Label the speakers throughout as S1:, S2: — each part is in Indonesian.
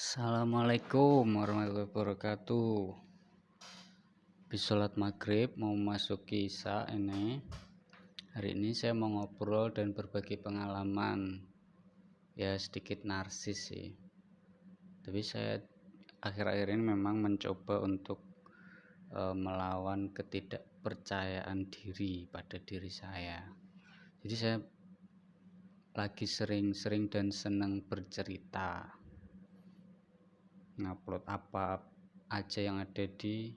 S1: Assalamualaikum warahmatullahi wabarakatuh. Habis sholat maghrib mau masuk isya ini. Hari ini saya mau ngobrol dan berbagi pengalaman. Ya sedikit narsis sih. Tapi saya akhir-akhir ini memang mencoba untuk melawan ketidakpercayaan diri pada diri saya. Jadi saya lagi sering-sering dan senang bercerita, ngupload apa aja yang ada di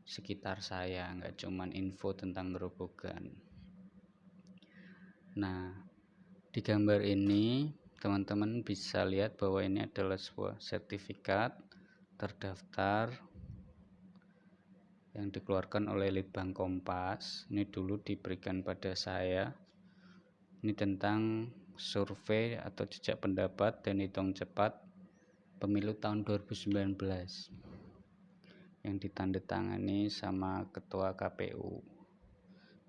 S1: sekitar saya, nggak cuman info tentang gerobogan. Nah, di gambar ini teman-teman bisa lihat bahwa ini adalah sebuah sertifikat terdaftar yang dikeluarkan oleh Litbang Kompas. Ini dulu diberikan pada saya. Ini tentang survei atau jejak pendapat dan hitung cepat pemilu tahun 2019 yang ditandatangani sama Ketua KPU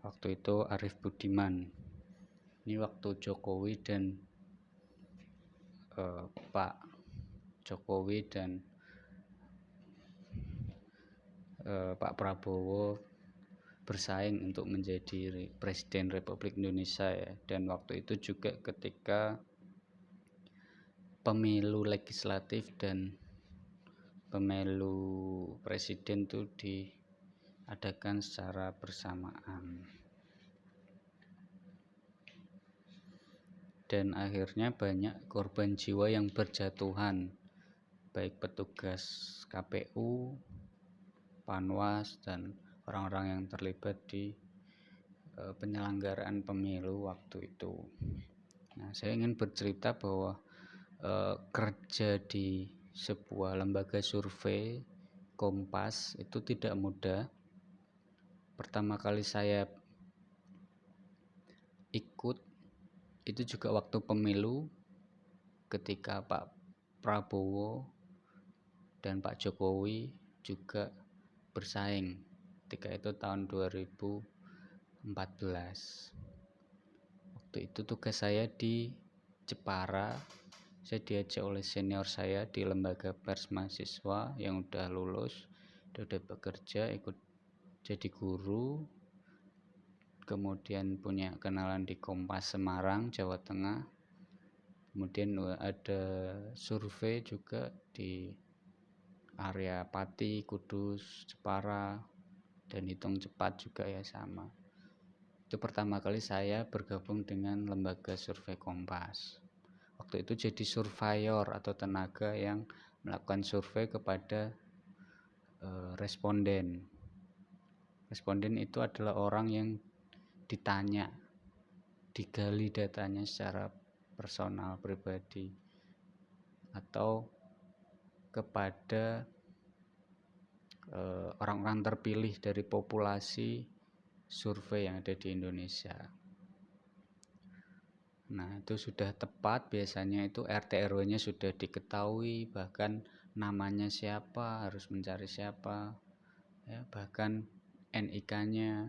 S1: waktu itu Arief Budiman. Ini waktu Jokowi dan Pak Jokowi dan Pak Prabowo bersaing untuk menjadi Presiden Republik Indonesia ya. Dan waktu itu juga ketika pemilu legislatif dan pemilu presiden itu diadakan secara bersamaan. Dan akhirnya banyak korban jiwa yang berjatuhan, baik petugas KPU, Panwas, dan orang-orang yang terlibat di penyelenggaraan pemilu waktu itu. Nah, saya ingin bercerita bahwa kerja di sebuah lembaga survei Kompas itu tidak mudah. Pertama kali saya ikut itu juga waktu pemilu, ketika Pak Prabowo dan Pak Jokowi juga bersaing. Ketika itu tahun 2014. Waktu itu tugas saya di Jepara. Saya diajak oleh senior saya di lembaga pers mahasiswa yang udah lulus, udah bekerja, ikut jadi guru. Kemudian punya kenalan di Kompas Semarang, Jawa Tengah. Kemudian ada survei juga di area Pati, Kudus, Jepara, dan hitung cepat juga ya sama. Itu pertama kali saya bergabung dengan lembaga survei Kompas. Waktu itu jadi surveyor atau tenaga yang melakukan survei kepada responden. Responden itu adalah orang yang ditanya, digali datanya secara personal, pribadi, atau kepada orang-orang terpilih dari populasi survei yang ada di Indonesia. Nah, itu sudah tepat, biasanya itu RT RW-nya sudah diketahui, bahkan namanya siapa, harus mencari siapa, ya, bahkan NIK-nya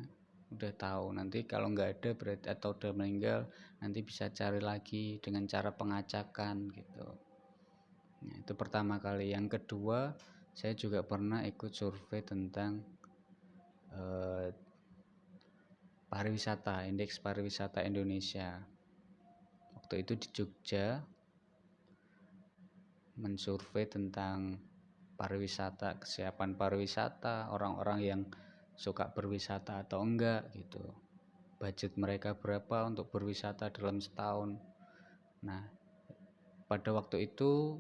S1: udah tahu. Nanti kalau nggak ada berarti atau udah meninggal, nanti bisa cari lagi dengan cara pengacakan gitu. Nah, itu pertama kali. Yang kedua, saya juga pernah ikut survei tentang pariwisata, indeks pariwisata Indonesia. Waktu itu di Jogja, mensurvei tentang pariwisata, kesiapan pariwisata, orang-orang yang suka berwisata atau enggak gitu. Budget mereka berapa untuk berwisata dalam setahun. Nah, pada waktu itu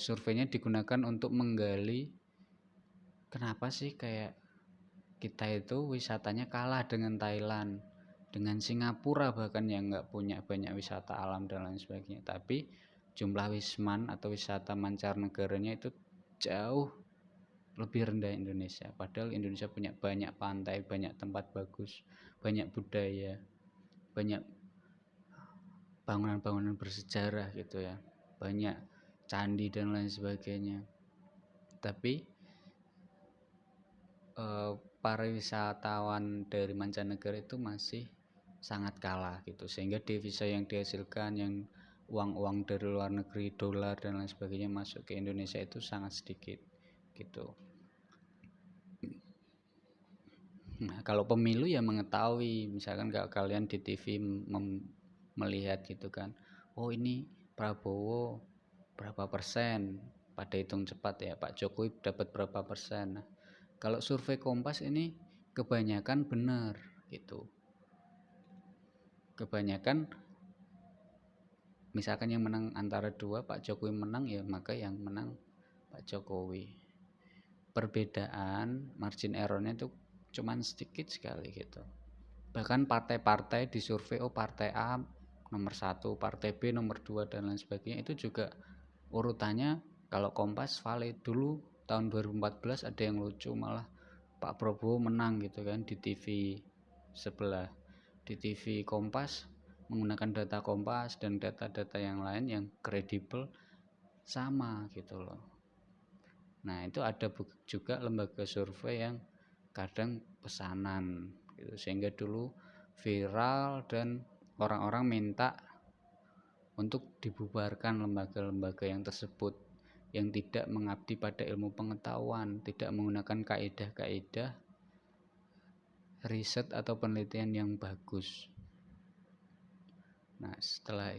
S1: surveinya digunakan untuk menggali kenapa sih kayak kita itu wisatanya kalah dengan Thailand, dengan Singapura bahkan yang nggak punya banyak wisata alam dan lain sebagainya. Tapi jumlah wisman atau wisata mancanegaranya itu jauh lebih rendah Indonesia. Padahal Indonesia punya banyak pantai, banyak tempat bagus, banyak budaya, banyak bangunan-bangunan bersejarah gitu ya, banyak candi dan lain sebagainya. Tapi para wisatawan dari mancanegara itu masih sangat kalah gitu, sehingga devisa yang dihasilkan, yang uang-uang dari luar negeri, dolar dan lain sebagainya masuk ke Indonesia itu sangat sedikit gitu. Nah, kalau pemilu ya mengetahui, misalkan kalau kalian di TV melihat gitu kan, oh ini Prabowo berapa persen, pada hitung cepat ya, Pak Jokowi dapat berapa persen. Nah, kalau survei Kompas ini kebanyakan benar gitu. Kebanyakan misalkan yang menang antara dua, Pak Jokowi menang ya maka yang menang Pak Jokowi. Perbedaan margin errornya itu cuman sedikit sekali gitu. Bahkan partai-partai di survei, oh partai A nomor 1, partai B nomor 2 dan lain sebagainya, itu juga urutannya kalau Kompas valid. Dulu tahun 2014 ada yang lucu, malah Pak Prabowo menang gitu kan di TV sebelah, di TV Kompas menggunakan data Kompas dan data-data yang lain yang kredibel sama gitu loh. Nah itu ada juga lembaga survei yang kadang pesanan gitu, sehingga dulu viral dan orang-orang minta untuk dibubarkan lembaga-lembaga yang tersebut yang tidak mengabdi pada ilmu pengetahuan, tidak menggunakan kaidah-kaidah riset atau penelitian yang bagus. Nah setelah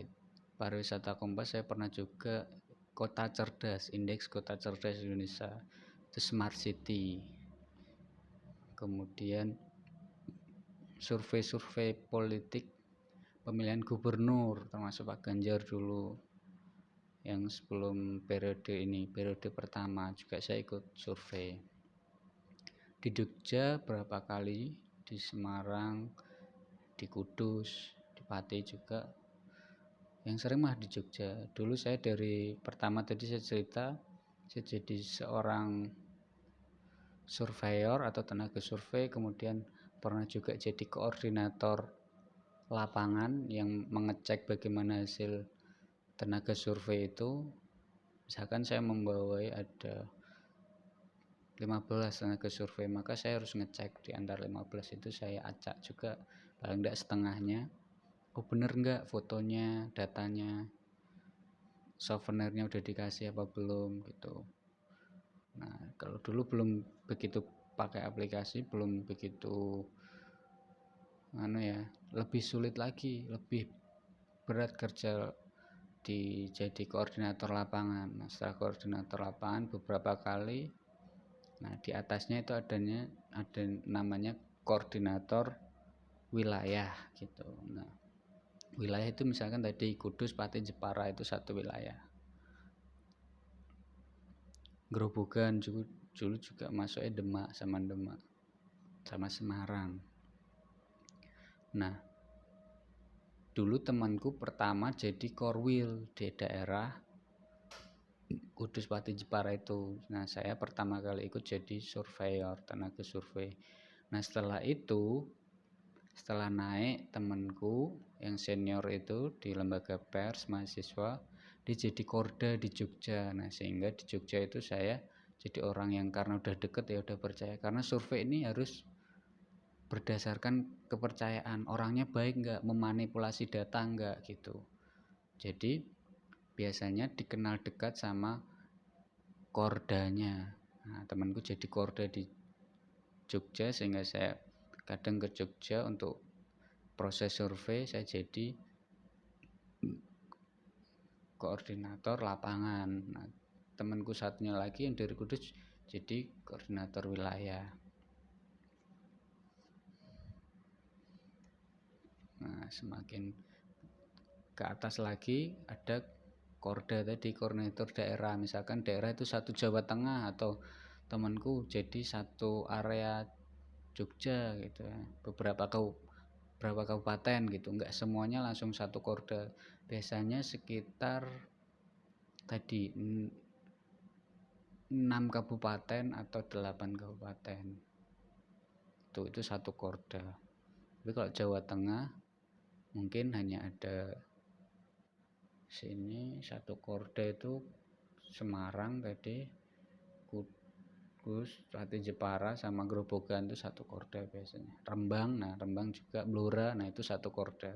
S1: pariwisata Kompas saya pernah juga kota cerdas, indeks kota cerdas Indonesia, itu smart city, kemudian survei-survei politik pemilihan gubernur termasuk Pak Ganjar dulu yang sebelum periode ini, periode pertama juga saya ikut survei di Jogja berapa kali, di Semarang, di Kudus, di Pati juga. Yang sering mah di Jogja. Dulu saya dari pertama tadi saya cerita, saya jadi seorang surveyor atau tenaga survei, kemudian pernah juga jadi koordinator lapangan yang mengecek bagaimana hasil tenaga survei itu. Misalkan saya membawai ada 15 tenaga survei, maka saya harus ngecek di antara 15 itu saya acak juga paling tidak setengahnya, oh bener enggak fotonya, datanya, souvenirnya udah dikasih apa belum gitu. Nah kalau dulu belum begitu pakai aplikasi, belum begitu lebih sulit lagi, lebih berat kerja jadi koordinator lapangan. Nah setelah koordinator lapangan beberapa kali, nah di atasnya itu ada namanya koordinator wilayah gitu. Nah wilayah itu misalkan tadi Kudus, Pati, Jepara itu satu wilayah. Grobogan dulu juga masuknya Demak sama Semarang. Nah dulu temanku pertama jadi korwil di daerah Kudus, Pati, Jepara itu. Nah saya pertama kali ikut jadi surveyor, tenaga survei. Nah setelah itu, setelah naik, temanku yang senior itu di lembaga pers mahasiswa, dia jadi korda di Jogja. Nah sehingga di Jogja itu saya jadi orang yang karena udah deket ya udah percaya, karena survei ini harus berdasarkan kepercayaan, orangnya baik nggak, memanipulasi data nggak gitu. Jadi biasanya dikenal dekat sama kordanya. Nah temanku jadi korda di Jogja, sehingga saya kadang ke Jogja untuk proses survei, saya jadi koordinator lapangan. Nah temanku satunya lagi yang dari Kudus jadi koordinator wilayah. Nah semakin ke atas lagi ada korda tadi, koordinator daerah. Misalkan daerah itu satu Jawa Tengah, atau temanku jadi satu area Jogja gitu ya, beberapa kabupaten gitu, enggak semuanya langsung satu korda. Biasanya sekitar tadi 6 kabupaten atau 8 kabupaten itu satu korda. Tapi kalau Jawa Tengah mungkin hanya ada sini satu korda itu Semarang tadi, Kudus, Pati, Jepara sama Grobogan itu satu korda biasanya. Rembang, nah Rembang juga, Blora, nah itu satu korda.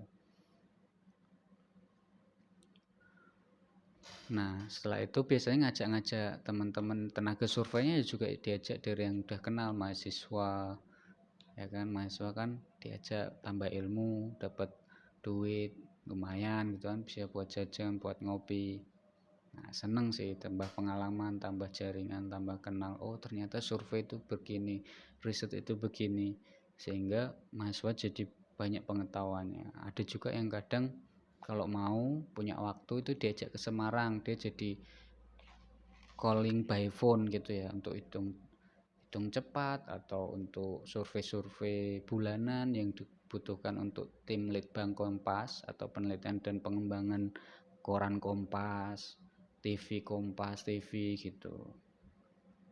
S1: Nah, setelah itu biasanya ngajak-ngajak teman-teman tenaga surveinya juga diajak dari yang udah kenal, mahasiswa, ya kan, mahasiswa kan diajak tambah ilmu, dapat duit lumayan gitu kan, bisa buat jajan, buat ngopi. Nah, seneng sih, tambah pengalaman, tambah jaringan, tambah kenal. Oh, ternyata survei itu begini, riset itu begini. Sehingga mahasiswa jadi banyak pengetahuannya. Ada juga yang kadang kalau mau punya waktu itu diajak ke Semarang, dia jadi calling by phone gitu ya, untuk hitung cepat atau untuk survei-survei bulanan yang dibutuhkan untuk tim Litbang Kompas atau penelitian dan pengembangan koran Kompas, TV Kompas TV gitu.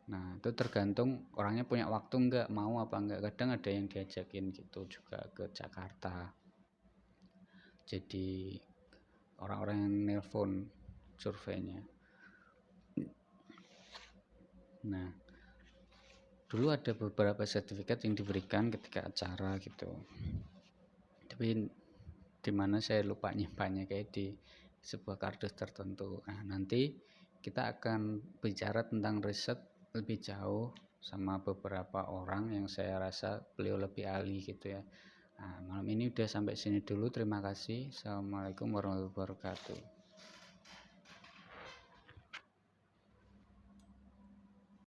S1: Nah, itu tergantung orangnya punya waktu enggak, mau apa enggak. Kadang ada yang diajakin gitu juga ke Jakarta. Jadi orang-orang yang nelpon surveinya. Nah, dulu ada beberapa sertifikat yang diberikan ketika acara gitu. Tapi dimana saya lupa nyimpannya, kayak di sebuah kardus tertentu. Nah, nanti kita akan bicara tentang riset lebih jauh sama beberapa orang yang saya rasa beliau lebih ahli gitu ya. Nah, malam ini udah sampai sini dulu. Terima kasih. Assalamualaikum warahmatullahi wabarakatuh.